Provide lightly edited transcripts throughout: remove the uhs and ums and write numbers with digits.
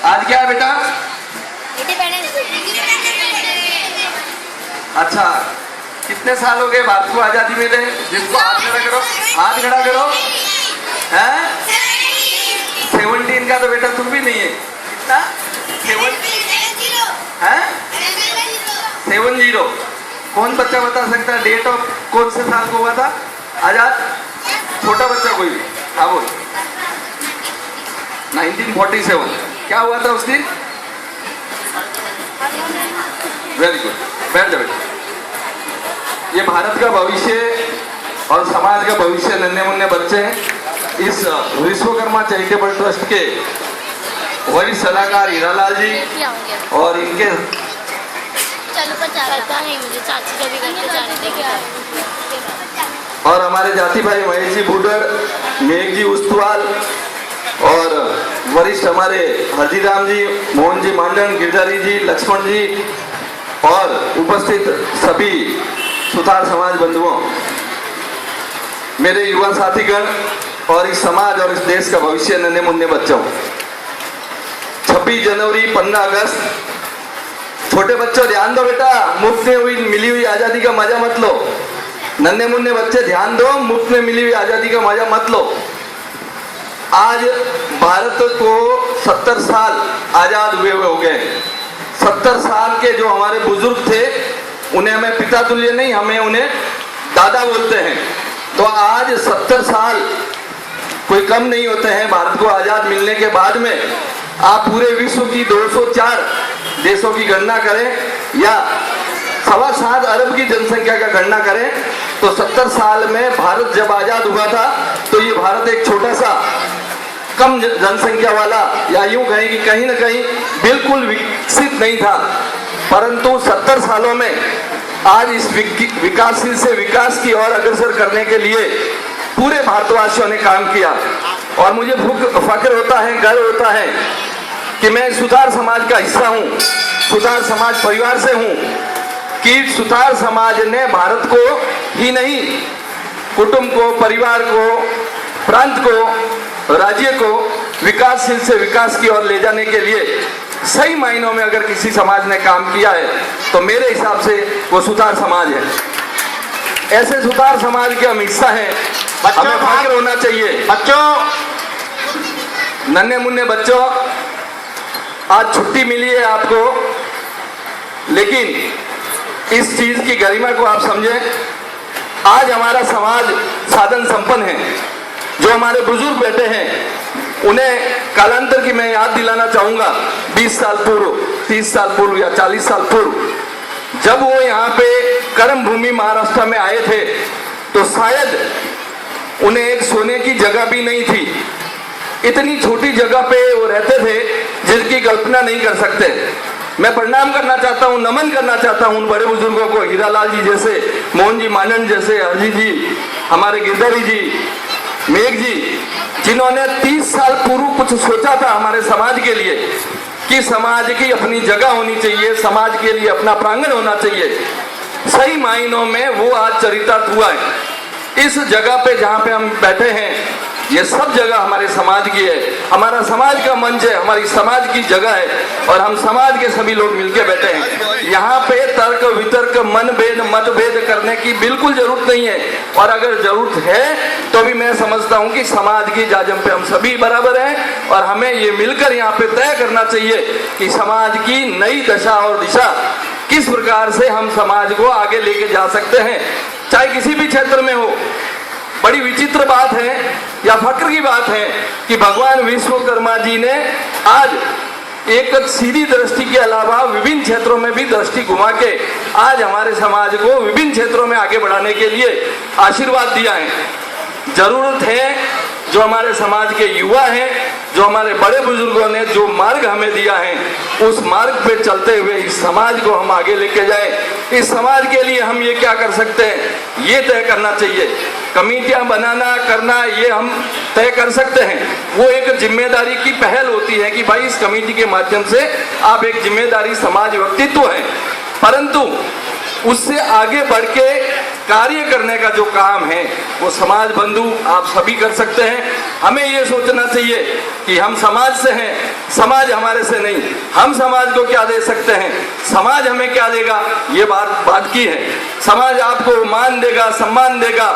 आज क्या है बेटा? अच्छा, कितने साल हो गए भारत को आजादी मिले? जिसको हाथ खड़ा करो, हाथ खड़ा करो। हैं? 17 का तो बेटा तुम भी नहीं है। कितना? 70। कौन बच्चा बता सकता है डेट ऑफ कौन से साल को हुआ था आजाद? छोटा बच्चा कोई भी? हाँ बोल। 1947। क्या हुआ था उस दिन? वेरी गुड, बैठ जाओ बेटा। ये भारत का भविष्य और समाज का भविष्य नन्हे मुन्ने बच्चे हैं। इस विश्वकर्मा चैरिटेबल ट्रस्ट के वरिष्ठ सलाहकार हीरालाल जी और इनके और हमारे जाति भाई महेश जी भूडर, मेघ जी उस्तवाल और वरिष्ठ हमारे हरजीराम जी, मोहन जी मांडन, गिरधारी जी, लक्ष्मण जी और उपस्थित सभी सुतार समाज बंधुओं, मेरे युवा साथीगण और इस समाज और इस देश का भविष्य नन्हे मुन्ने बच्चों, 26 जनवरी 15 अगस्त, छोटे बच्चों ध्यान दो बेटा, मुफ्त में हुई मिली हुई आजादी का मजा मत लो। नन्हे मुन्ने बच्चे ध्यान दो, मुफ्त में मिली हुई आजादी का मजा मत लो। आज भारत को 70 साल आजाद हुए हो गए। 70 साल के जो हमारे बुजुर्ग थे उन्हें हमें पिता तुल्य नहीं, हमें उन्हें दादा बोलते हैं। तो आज 70 साल कोई कम नहीं होते हैं भारत को आजाद मिलने के बाद में। आप पूरे विश्व की 204 देशों की गणना करें या 7.25 अरब की जनसंख्या का गणना करें तो 70 साल में भारत जब आजाद हुआ था तो ये भारत एक छोटा सा कम जनसंख्या वाला या यूं कहें कि कहीं ना कहीं बिल्कुल विकसित नहीं था। परंतु 70 सालों में आज इस विकासशील से विकास की ओर अग्रसर करने के लिए पूरे भारतवासियों ने काम किया। और मुझे फख्र होता है, गर्व होता है कि मैं सुतार समाज का हिस्सा हूँ, सुतार समाज परिवार से हूँ कि सुतार समाज ने भारत को ही नहीं, कुटुंब को, परिवार को, प्रांत को, राज्य को विकासशील से विकास की ओर ले जाने के लिए सही मायनों में अगर किसी समाज ने काम किया है तो मेरे हिसाब से वो सुतार समाज है। ऐसे सुतार समाज के हम हिस्सा हैं, हमें फख्र होना चाहिए। बच्चों, नन्हे मुन्ने बच्चों, आज छुट्टी मिली है आपको, लेकिन इस चीज की गरिमा को आप समझें। आज हमारा समाज साधन संपन्न है। जो हमारे बुजुर्ग बैठे हैं उन्हें कालांतर की मैं याद दिलाना चाहूंगा। 20 साल पूर्व, 30 साल पूर्व या 40 साल पूर्व जब वो यहाँ पे कर्म भूमि महाराष्ट्र में आए थे तो शायद उन्हें एक सोने की जगह भी नहीं थी। इतनी छोटी जगह पे वो रहते थे जिसकी कल्पना नहीं कर सकते। मैं प्रणाम करना चाहता हूँ, नमन करना चाहता हूँ उन बड़े बुजुर्गों को, हीरालाल जी जैसे, मोहन जी मानन जैसे, हरजी जी, हमारे गिरधारी जी, मेघ जी, जिन्होंने 30 साल पूर्व कुछ सोचा था हमारे समाज के लिए कि समाज की अपनी जगह होनी चाहिए, समाज के लिए अपना प्रांगण होना चाहिए। सही मायनों में वो आज चरितार्थ हुआ है। इस जगह पे जहाँ पे हम बैठे हैं ये सब जगह हमारे समाज की है, हमारा समाज का मंच है, हमारी समाज की जगह है और हम समाज के सभी लोग मिलके बैठे हैं। यहाँ पे तर्क वितर्क, मनभेद, मतभेद करने की बिल्कुल जरूरत नहीं है। और अगर जरूरत है तो भी मैं समझता हूँ कि समाज की जाजम पे हम सभी बराबर हैं और हमें ये मिलकर यहाँ पे तय करना चाहिए कि समाज की नई दशा और दिशा किस प्रकार से हम समाज को आगे लेके जा सकते हैं, चाहे किसी भी क्षेत्र में हो। बड़ी विचित्र बात है या फक्र की बात है कि भगवान विश्वकर्मा जी ने आज एक सीधी दृष्टि के अलावा विभिन्न क्षेत्रों में भी दृष्टि घुमा के आज हमारे समाज को विभिन्न क्षेत्रों में आगे बढ़ाने के लिए आशीर्वाद दिया है। जरूरत है जो हमारे समाज के युवा हैं, जो हमारे बड़े बुजुर्गों ने जो मार्ग हमें दिया है उस मार्ग पे चलते हुए इस समाज को हम आगे लेके जाएं। इस समाज के लिए हम ये क्या कर सकते हैं ये तय करना चाहिए। कमेटियां बनाना करना ये हम तय कर सकते हैं, वो एक जिम्मेदारी की पहल होती है कि भाई इस कमेटी के माध्यम से आप एक जिम्मेदारी समाज व्यक्तित्व हैं। परंतु उससे आगे बढ़ के कार्य करने का जो काम है वो समाज बंधु आप सभी कर सकते हैं। हमें ये सोचना चाहिए कि हम समाज से हैं, समाज हमारे से नहीं। हम समाज को क्या दे सकते हैं, समाज हमें क्या देगा, ये बात की है। समाज आपको मान देगा, सम्मान देगा,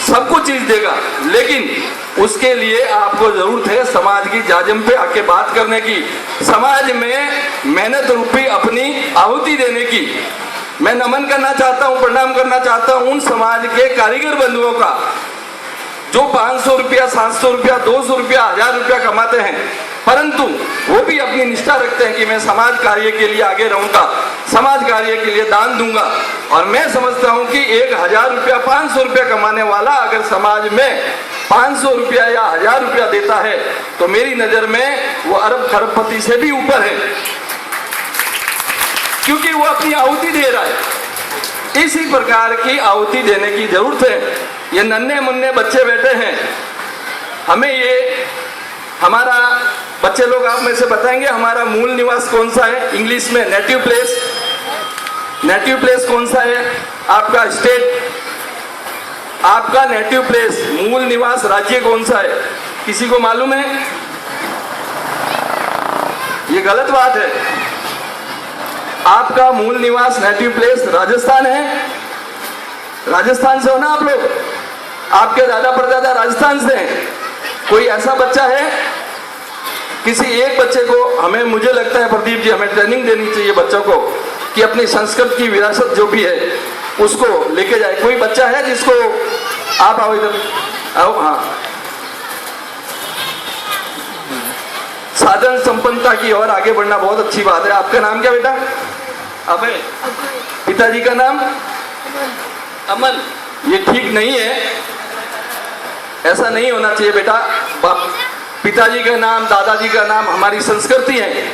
सब कुछ चीज देगा, लेकिन उसके लिए आपको जरूरत है समाज की जाजम पे आके बात करने की, समाज में मेहनत रूपी अपनी आहुति देने की। मैं नमन करना चाहता हूं, प्रणाम करना चाहता हूं उन समाज के कारीगर बंधुओं का जो 500 रुपया, 700 रुपया, 200 रुपया, 1000 रुपया कमाते हैं, परंतु वो भी अपनी निष्ठा रखते हैं कि मैं समाज कार्य के लिए आगे रहूंगा, समाज कार्य के लिए दान दूंगा। और मैं समझता हूं कि 1000 रुपया, 500 रुपया कमाने वाला अगर समाज में 500 रुपया या 1000 रुपया देता है तो मेरी नजर में वो अरब खरबपति से भी ऊपर है, क्योंकि वो अपनी आहुति दे रहा है। इसी प्रकार की आहुति देने की जरूरत है। ये नन्हे मुन्ने बच्चे बैठे हैं, हमें ये हमारा बच्चे लोग आप में से बताएंगे हमारा मूल निवास कौन सा है, इंग्लिश में नेटिव प्लेस। नेटिव प्लेस कौन सा है आपका, स्टेट, आपका नेटिव प्लेस, मूल निवास राज्य कौन सा है, किसी को मालूम है? ये गलत बात है। आपका मूल निवास नेटिव प्लेस राजस्थान है। राजस्थान से हो ना आप लोग, आपके दादा परदादा राजस्थान से हैं। कोई ऐसा बच्चा है, किसी एक बच्चे को हमें, मुझे लगता है प्रदीप जी, हमें ट्रेनिंग देनी चाहिए बच्चों को कि अपनी संस्कृत की विरासत जो भी है उसको लेके जाए। कोई बच्चा है जिसको, आप आओ इधर आओ, हाँ, साधन संपन्नता की ओर आगे बढ़ना बहुत अच्छी बात है। आपका नाम क्या बेटा? अभय। पिताजी का नाम? अमन। ये ठीक नहीं है, ऐसा नहीं होना चाहिए बेटा। पिताजी का नाम, दादाजी का नाम हमारी संस्कृति है।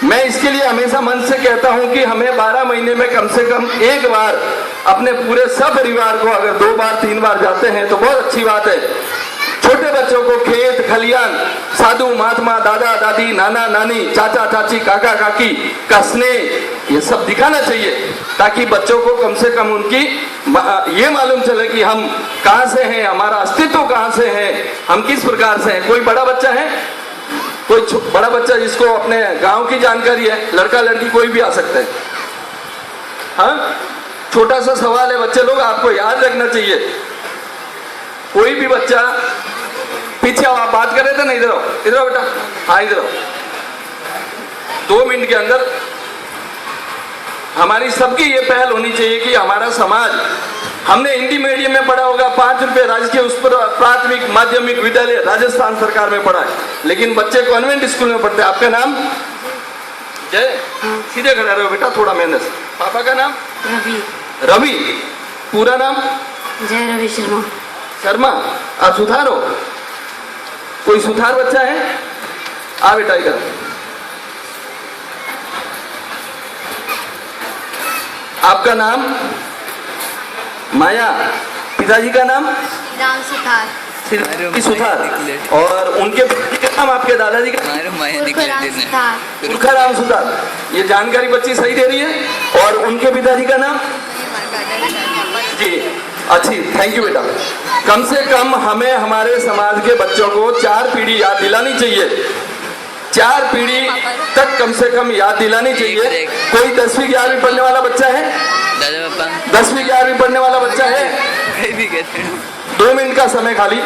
मैं इसके लिए हमेशा मन से कहता हूं कि हमें 12 महीने में कम से कम एक बार अपने पूरे सब परिवार को, अगर 2 बार 3 बार जाते हैं तो बहुत अच्छी बात है। छोटे बच्चों को खेत खलियान, साधु महात्मा, दादा दादी, नाना नानी, चाचा चाची, काका काकी का स्नेह, ये सब दिखाना चाहिए, ताकि बच्चों को कम से कम उनकी ये मालूम चले कि हम कहाँ से हैं, हमारा अस्तित्व कहाँ से है, हम किस प्रकार से हैं। कोई बड़ा बच्चा है, कोई बड़ा बच्चा जिसको अपने गांव की जानकारी है, लड़का लड़की कोई भी आ सकता है। हाँ, छोटा सा सवाल है बच्चे लोग, आपको याद रखना चाहिए, कोई भी बच्चा, पीछे आओ, आप बात कर रहे थे ना, इधर आओ, इधर आओ बेटा, हाँ इधर आओ। 2 मिनट के अंदर हमारी सबकी ये पहल होनी चाहिए कि हमारा समाज, हमने हिंदी मीडियम में पढ़ा होगा, 5 रुपए राजकीय उस पर प्राथमिक माध्यमिक विद्यालय राजस्थान सरकार में पढ़ा है, लेकिन बच्चे कॉन्वेंट स्कूल में पढ़ते हैं। आपका नाम? जय। सीधे खड़े रहो बेटा, थोड़ा मेहनत। पापा का नाम? रवि। रवि। पूरा नाम? जय रवि शर्मा। शर्मा। आप सुधार हो? कोई सुधार बच्चा है? आ बेटा इधर। आपका नाम? माया। पिताजी का नाम? राम सुथार। सुथार। और उनके पिताजी का नाम, आपके दादाजी का? राम सुथार। ये जानकारी बच्ची सही दे रही है। और उनके पिताजी का नाम? जी, अच्छी, थैंक यू बेटा। कम से कम हमें हमारे समाज के बच्चों को 4 पीढ़ी याद दिलानी चाहिए, 4 पीढ़ी तक कम से कम याद दिलानी चाहिए। कोई 10वीं 11वीं पढ़ने वाला बच्चा है? 10वीं 11वीं पढ़ने वाला बच्चा है? 2 मिनट का समय खाली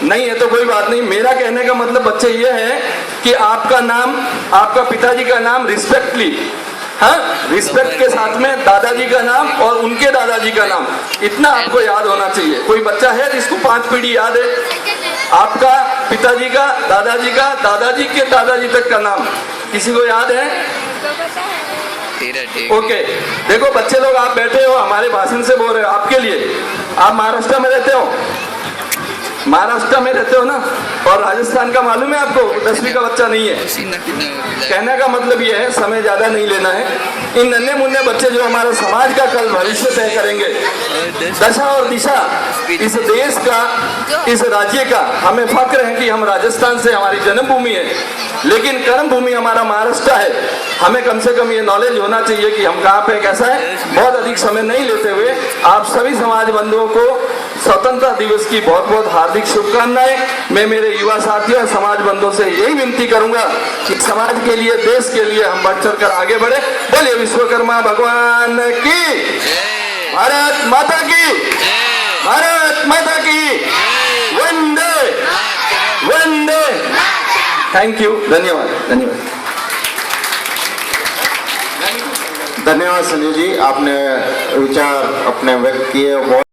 नहीं है तो कोई बात नहीं। मेरा कहने का मतलब बच्चे ये है कि आपका नाम, आपका पिताजी का नाम रिस्पेक्टली, हाँ, रिस्पेक्ट के साथ में दादाजी का नाम और उनके दादाजी का नाम, इतना आपको याद होना चाहिए। कोई बच्चा है जिसको 5 पीढ़ी याद है? आपका पिताजी का, दादाजी का, दादाजी के दादाजी तक का नाम किसी को याद है? ओके, देखो बच्चे लोग, आप बैठे हो, हमारे भाषण से बोल रहे हो, आपके लिए। आप महाराष्ट्र में रहते हो? महाराष्ट्र में रहते हो ना, और राजस्थान का मालूम है आपको, 10वीं का बच्चा नहीं है। कहने का मतलब ये है, समय ज्यादा नहीं लेना है। इन नन्हे मुन्ने बच्चे जो हमारे समाज का कल भविष्य तय करेंगे, दशा और दिशा इस देश का, इस राज्य का। हमें फक्र है कि हम राजस्थान से, हमारी जन्मभूमि है, लेकिन कर्म भूमि हमारा महाराष्ट्र है। हमें कम से कम ये नॉलेज होना चाहिए कि हम कहाँ पे कैसा है। बहुत अधिक समय नहीं लेते हुए आप सभी समाज बंधुओं को स्वतंत्रता दिवस की बहुत बहुत हार्दिक शुभकामनाएं। मैं मेरे युवा साथियों और समाज बंधुओं से यही विनती करूंगा कि समाज के लिए, देश के लिए हम बढ़ चढ़ कर आगे बढ़े। बोलिए विश्वकर्मा भगवान की, भारत माता की, भारत माता की, वंदे वंदे। थैंक यू, धन्यवाद धन्यवाद। धन्यवाद संजय जी, आपने विचार अपने व्यक्त किए।